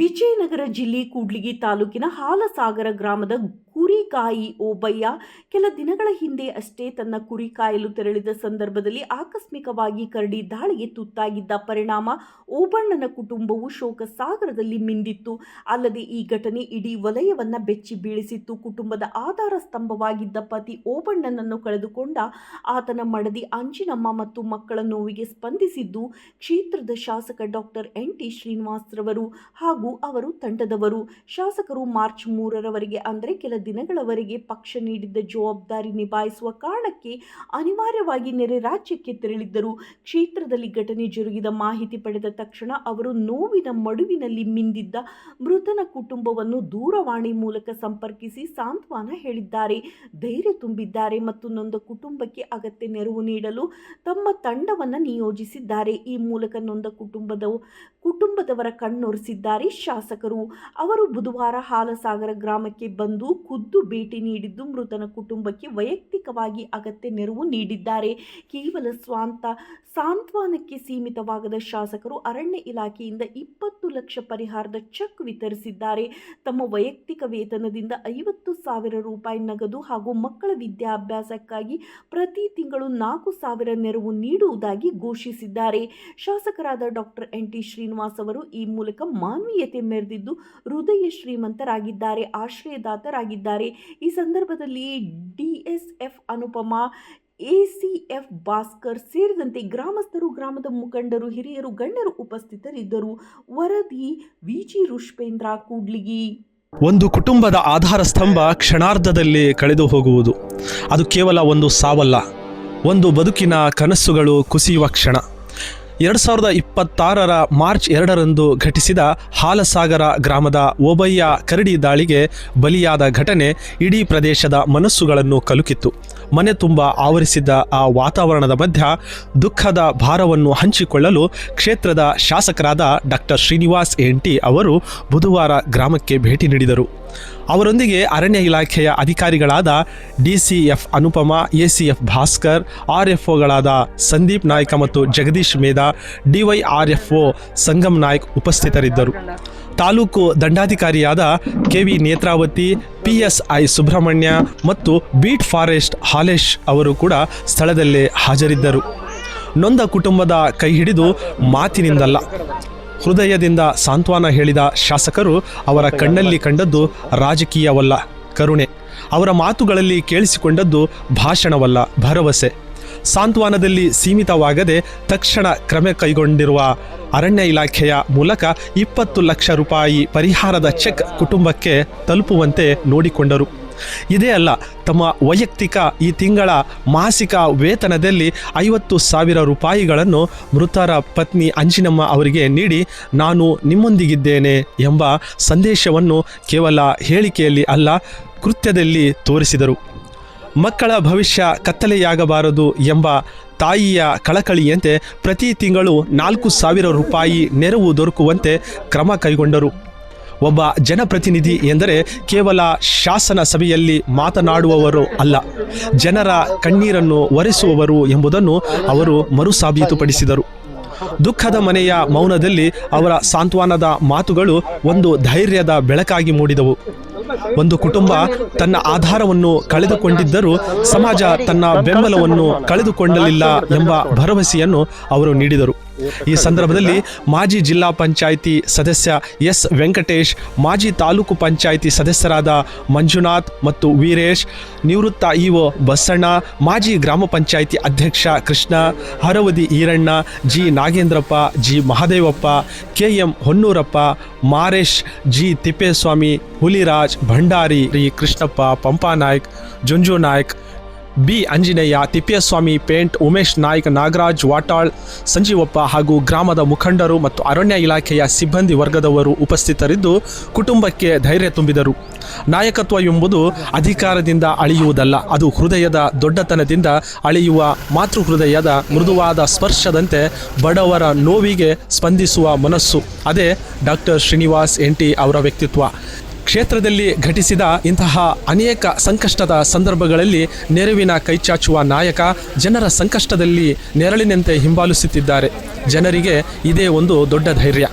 ವಿಜಯನಗರ ಜಿಲ್ಲೆ ಕೂಡ್ಲಿಗಿ ತಾಲೂಕಿನ ಹಾಲಸಾಗರ ಗ್ರಾಮದ ಕುರಿಕಾಯಿ ಓಬಯ್ಯ ಕೆಲ ದಿನಗಳ ಹಿಂದೆ ಅಷ್ಟೇ ತನ್ನ ಕುರಿ ಕಾಯಲು ತೆರಳಿದ ಸಂದರ್ಭದಲ್ಲಿ ಆಕಸ್ಮಿಕವಾಗಿ ಕರಡಿ ದಾಳಿಗೆ ತುತ್ತಾಗಿದ್ದ ಪರಿಣಾಮ ಓಬಣ್ಣನ ಕುಟುಂಬವು ಶೋಕ ಸಾಗರದಲ್ಲಿ ಮಿಂದಿತ್ತು. ಅಲ್ಲದೆ ಈ ಘಟನೆ ಇಡೀ ವಲಯವನ್ನ ಬೆಚ್ಚಿ ಬೀಳಿಸಿತ್ತು. ಕುಟುಂಬದ ಆಧಾರ ಸ್ತಂಭವಾಗಿದ್ದ ಪತಿ ಓಬಣ್ಣನನ್ನು ಕಳೆದುಕೊಂಡ ಆತನ ಮಡದಿ ಅಂಜಿನಮ್ಮ ಮತ್ತು ಮಕ್ಕಳ ನೋವಿಗೆ ಸ್ಪಂದಿಸಿದ್ದು ಕ್ಷೇತ್ರದ ಶಾಸಕ ಡಾಕ್ಟರ್ ಎನ್.ಟಿ. ಶ್ರೀನಿವಾಸ್ ರವರು ಹಾಗೂ ಅವರು ತಂಡದವರು. ಶಾಸಕರು ಮಾರ್ಚ್ 3ರವರೆಗೆ ಅಂದರೆ ಕೆಲ ದಿನಗಳವರೆಗೆ ಪಕ್ಷ ನೀಡಿದ್ದ ಜವಾಬ್ದಾರಿ ನಿಭಾಯಿಸುವ ಕಾರಣಕ್ಕೆ ಅನಿವಾರ್ಯವಾಗಿ ನೆರೆ ರಾಜ್ಯಕ್ಕೆ ತೆರಳಿದ್ದರು. ಕ್ಷೇತ್ರದಲ್ಲಿ ಘಟನೆ ಜರುಗಿದ ಮಾಹಿತಿ ಪಡೆದ ತಕ್ಷಣ ಅವರು ನೋವಿನ ಮಡುವಿನಲ್ಲಿ ಮಿಂದಿದ್ದ ಮೃತನ ಕುಟುಂಬವನ್ನು ದೂರವಾಣಿ ಮೂಲಕ ಸಂಪರ್ಕಿಸಿ ಸಾಂತ್ವನ ಹೇಳಿದ್ದಾರೆ, ಧೈರ್ಯ ತುಂಬಿದ್ದಾರೆ ಮತ್ತು ನೊಂದ ಕುಟುಂಬಕ್ಕೆ ಅಗತ್ಯ ನೆರವು ನೀಡಲು ತಮ್ಮ ತಂಡವನ್ನು ನಿಯೋಜಿಸಿದ್ದಾರೆ. ಈ ಮೂಲಕ ನೊಂದ ಕುಟುಂಬದವರ ಕಣ್ಣೊರೆಸಿದ್ದಾರೆ ಶಾಸಕರು. ಅವರು ಬುಧವಾರ ಹಾಲಸಾಗರ ಗ್ರಾಮಕ್ಕೆ ಬಂದು ಖುದ್ದು ಭೇಟಿ ನೀಡಿದ್ದು ಮೃತನ ಕುಟುಂಬಕ್ಕೆ ವೈಯಕ್ತಿಕವಾಗಿ ಅಗತ್ಯ ನೆರವು ನೀಡಿದ್ದಾರೆ. ಕೇವಲ ಸಾಂತ್ವನಕ್ಕೆ ಸೀಮಿತವಾಗದ ಶಾಸಕರು ಅರಣ್ಯ ಇಲಾಖೆಯಿಂದ 20 ಲಕ್ಷ ಪರಿಹಾರದ ಚೆಕ್ ವಿತರಿಸಿದ್ದಾರೆ. ತಮ್ಮ ವೈಯಕ್ತಿಕ ವೇತನದಿಂದ 50,000 ರೂಪಾಯಿ ನಗದು ಹಾಗೂ ಮಕ್ಕಳ ವಿದ್ಯಾಭ್ಯಾಸಕ್ಕಾಗಿ ಪ್ರತಿ ತಿಂಗಳು 4,000 ನೆರವು ನೀಡುವುದಾಗಿ ಘೋಷಿಸಿದ್ದಾರೆ. ಶಾಸಕರಾದ ಡಾಕ್ಟರ್ ಎನ್.ಟಿ. ಶ್ರೀನಿವಾಸ್ ಅವರು ಈ ಮೂಲಕ ಮಾನವೀಯತೆ ಮೆರೆದಿದ್ದು ಹೃದಯ ಶ್ರೀಮಂತರಾಗಿದ್ದಾರೆ, ಆಶ್ರಯದಾತರಾಗಿದ್ದಾರೆ. ಈ ಸಂದರ್ಭದಲ್ಲಿ ಡಿಎಸ್ಎಫ್ ಅನುಪಮಾ, ಎಸಿಎಫ್ ಭಾಸ್ಕರ್ ಸೇರಿದಂತೆ ಗ್ರಾಮಸ್ಥರು, ಗ್ರಾಮದ ಮುಖಂಡರು, ಹಿರಿಯರು, ಗಣ್ಯರು ಉಪಸ್ಥಿತರಿದ್ದರು. ವರದಿ ವಿಜಿ ರುಷ್ಪೇಂದ್ರ, ಕೂಡ್ಲಿಗಿ. ಒಂದು ಕುಟುಂಬದ ಆಧಾರ ಸ್ತಂಭ ಕ್ಷಣಾರ್ಧದಲ್ಲಿ ಕಳೆದು ಹೋಗುವುದು. ಅದು ಕೇವಲ ಒಂದು ಸಾವಲ್ಲ, ಒಂದು ಬದುಕಿನ ಕನಸುಗಳು ಕುಸಿಯುವ ಕ್ಷಣ. 2026 ಮಾರ್ಚ್ 2ರಂದು ಘಟಿಸಿದ ಹಾಲಸಾಗರ ಗ್ರಾಮದ ಓಬಯ್ಯ ಕರಡಿ ದಾಳಿಗೆ ಬಲಿಯಾದ ಘಟನೆ ಇಡೀ ಪ್ರದೇಶದ ಮನಸ್ಸುಗಳನ್ನು ಕಲುಕಿತ್ತು. ಮನೆ ತುಂಬ ಆವರಿಸಿದ್ದ ಆ ವಾತಾವರಣದ ಮಧ್ಯ ದುಃಖದ ಭಾರವನ್ನು ಹಂಚಿಕೊಳ್ಳಲು ಕ್ಷೇತ್ರದ ಶಾಸಕರಾದ ಡಾಕ್ಟರ್ ಶ್ರೀನಿವಾಸ್ ಎನ್.ಟಿ. ಅವರು ಬುಧವಾರ ಗ್ರಾಮಕ್ಕೆ ಭೇಟಿ ನೀಡಿದರು. ಅವರೊಂದಿಗೆ ಅರಣ್ಯ ಇಲಾಖೆಯ ಅಧಿಕಾರಿಗಳಾದ ಡಿಸಿಎಫ್ ಅನುಪಮಾ, ಎಸಿಎಫ್ ಭಾಸ್ಕರ್, ಆರ್ಎಫ್ಒಗಳಾದ ಸಂದೀಪ್ ನಾಯ್ಕ ಮತ್ತು ಜಗದೀಶ್ ಮೇಧಾ, ಡಿವೈಆರ್ಎಫ್ಒ ಸಂಗಮ್ ನಾಯ್ಕ್ ಉಪಸ್ಥಿತರಿದ್ದರು. ತಾಲೂಕು ದಂಡಾಧಿಕಾರಿಯಾದ ಕೆವಿ ನೇತ್ರಾವತಿ, ಪಿಎಸ್ಐ ಸುಬ್ರಹ್ಮಣ್ಯ ಮತ್ತು ಬೀಟ್ ಫಾರೆಸ್ಟ್ ಹಾಲೇಶ್ ಅವರು ಕೂಡ ಸ್ಥಳದಲ್ಲೇ ಹಾಜರಿದ್ದರು. ನೊಂದ ಕುಟುಂಬದ ಕೈ ಹಿಡಿದು ಮಾತಿನಿಂದಲ್ಲ, ಹೃದಯದಿಂದ ಸಾಂತ್ವನ ಹೇಳಿದ ಶಾಸಕರು ಅವರ ಕಣ್ಣಲ್ಲಿ ಕಂಡದ್ದು ರಾಜಕೀಯವಲ್ಲ, ಕರುಣೆ. ಅವರ ಮಾತುಗಳಲ್ಲಿ ಕೇಳಿಸಿಕೊಂಡದ್ದು ಭಾಷಣವಲ್ಲ, ಭರವಸೆ. ಸಾಂತ್ವನದಲ್ಲಿ ಸೀಮಿತವಾಗದೆ ತಕ್ಷಣ ಕ್ರಮ ಕೈಗೊಂಡಿರುವ ಅರಣ್ಯ ಇಲಾಖೆಯ ಮೂಲಕ 20 ಲಕ್ಷ ರೂಪಾಯಿ ಪರಿಹಾರದ ಚೆಕ್ ಕುಟುಂಬಕ್ಕೆ ತಲುಪುವಂತೆ ನೋಡಿಕೊಂಡರು. ಇದೇ ಅಲ್ಲ, ತಮ್ಮ ವೈಯಕ್ತಿಕ ಈ ತಿಂಗಳ ಮಾಸಿಕ ವೇತನದಲ್ಲಿ 50,000 ರೂಪಾಯಿಗಳನ್ನು ಮೃತರ ಪತ್ನಿ ಅಂಜಿನಮ್ಮ ಅವರಿಗೆ ನೀಡಿ ನಾನು ನಿಮ್ಮೊಂದಿಗಿದ್ದೇನೆ ಎಂಬ ಸಂದೇಶವನ್ನು ಕೇವಲ ಹೇಳಿಕೆಯಲ್ಲಿ ಅಲ್ಲ, ಕೃತ್ಯದಲ್ಲಿ ತೋರಿಸಿದರು. ಮಕ್ಕಳ ಭವಿಷ್ಯ ಕತ್ತಲೆಯಾಗಬಾರದು ಎಂಬ ತಾಯಿಯ ಕಳಕಳಿಯಂತೆ ಪ್ರತಿ ತಿಂಗಳು 4,000 ರೂಪಾಯಿ ನೆರವು ದೊರಕುವಂತೆ ಕ್ರಮ ಕೈಗೊಂಡರು. ಒಬ್ಬ ಜನಪ್ರತಿನಿಧಿ ಎಂದರೆ ಕೇವಲ ಶಾಸನ ಸಭೆಯಲ್ಲಿ ಮಾತನಾಡುವವರು ಅಲ್ಲ, ಜನರ ಕಣ್ಣೀರನ್ನು ಒರೆಸುವವರು ಎಂಬುದನ್ನು ಅವರು ಮರುಸಾಬೀತುಪಡಿಸಿದರು. ದುಃಖದ ಮನೆಯ ಮೌನದಲ್ಲಿ ಅವರ ಸಾಂತ್ವನದ ಮಾತುಗಳು ಒಂದು ಧೈರ್ಯದ ಬೆಳಕಾಗಿ ಮೂಡಿದವು. ಒಂದು ಕುಟುಂಬ ತನ್ನ ಆಧಾರವನ್ನು ಕಳೆದುಕೊಂಡಿದ್ದರೂ ಸಮಾಜ ತನ್ನ ಬೆಂಬಲವನ್ನು ಕಳೆದುಕೊಳ್ಳಲಿಲ್ಲ ಎಂಬ ಭರವಸೆಯನ್ನು ಅವರು ನೀಡಿದರು. ಈ ಸಂದರ್ಭದಲ್ಲಿ ಮಾಜಿ ಜಿಲ್ಲಾ ಪಂಚಾಯಿತಿ ಸದಸ್ಯ ಎಸ್ ವೆಂಕಟೇಶ್, ಮಾಜಿ ತಾಲೂಕು ಪಂಚಾಯಿತಿ ಸದಸ್ಯರಾದ ಮಂಜುನಾಥ್ ಮತ್ತು ವೀರೇಶ್, ನಿವೃತ್ತ ಇಒ ಬಸಣ್ಣ, ಮಾಜಿ ಗ್ರಾಮ ಪಂಚಾಯಿತಿ ಅಧ್ಯಕ್ಷ Krishna, Haravadi Eranna, G Nagendrappa, G Mahadevappa, KM Honnurappa, Maresh, G Thippeswamy, Huliraj, Bhandari, Krishnappa, Pampanaik, Junju Naik, B Anjinaiah, Thippeswamy, paint, Umesh Naik, Nagaraj Vatal, Sanjeevappa ಹಾಗೂ ಗ್ರಾಮದ ಮುಖಂಡರು ಮತ್ತು ಅರಣ್ಯ ಇಲಾಖೆಯ ಸಿಬ್ಬಂದಿ ವರ್ಗದವರು ಉಪಸ್ಥಿತರಿದ್ದು ಕುಟುಂಬಕ್ಕೆ ಧೈರ್ಯ ತುಂಬಿದರು. ನಾಯಕತ್ವ ಎಂಬುದು ಅಧಿಕಾರದಿಂದ ಅಳೆಯುವುದಲ್ಲ, ಅದು ಹೃದಯದ ದೊಡ್ಡತನದಿಂದ ಅಳೆಯುವ ಮಾತೃಹೃದಯದ ಮೃದುವಾದ ಸ್ಪರ್ಶದಂತೆ ಬಡವರ ನೋವಿಗೆ ಸ್ಪಂದಿಸುವ ಮನಸ್ಸು. ಅದೇ ಡಾಕ್ಟರ್ ಶ್ರೀನಿವಾಸ್ ಎನ್.ಟಿ. ಅವರ ವ್ಯಕ್ತಿತ್ವ. ಕ್ಷೇತ್ರದಲ್ಲಿ ಘಟಿಸಿದ ಇಂತಹ ಅನೇಕ ಸಂಕಷ್ಟದ ಸಂದರ್ಭಗಳಲ್ಲಿ ನೆರವಿನ ಕೈಚಾಚುವ ನಾಯಕ, ಜನರ ಸಂಕಷ್ಟದಲ್ಲಿ ನೆರಳಿನಂತೆ ಹಿಂಬಾಲಿಸುತ್ತಿದ್ದಾರೆ. ಜನರಿಗೆ ಇದೇ ಒಂದು ದೊಡ್ಡ ಧೈರ್ಯ.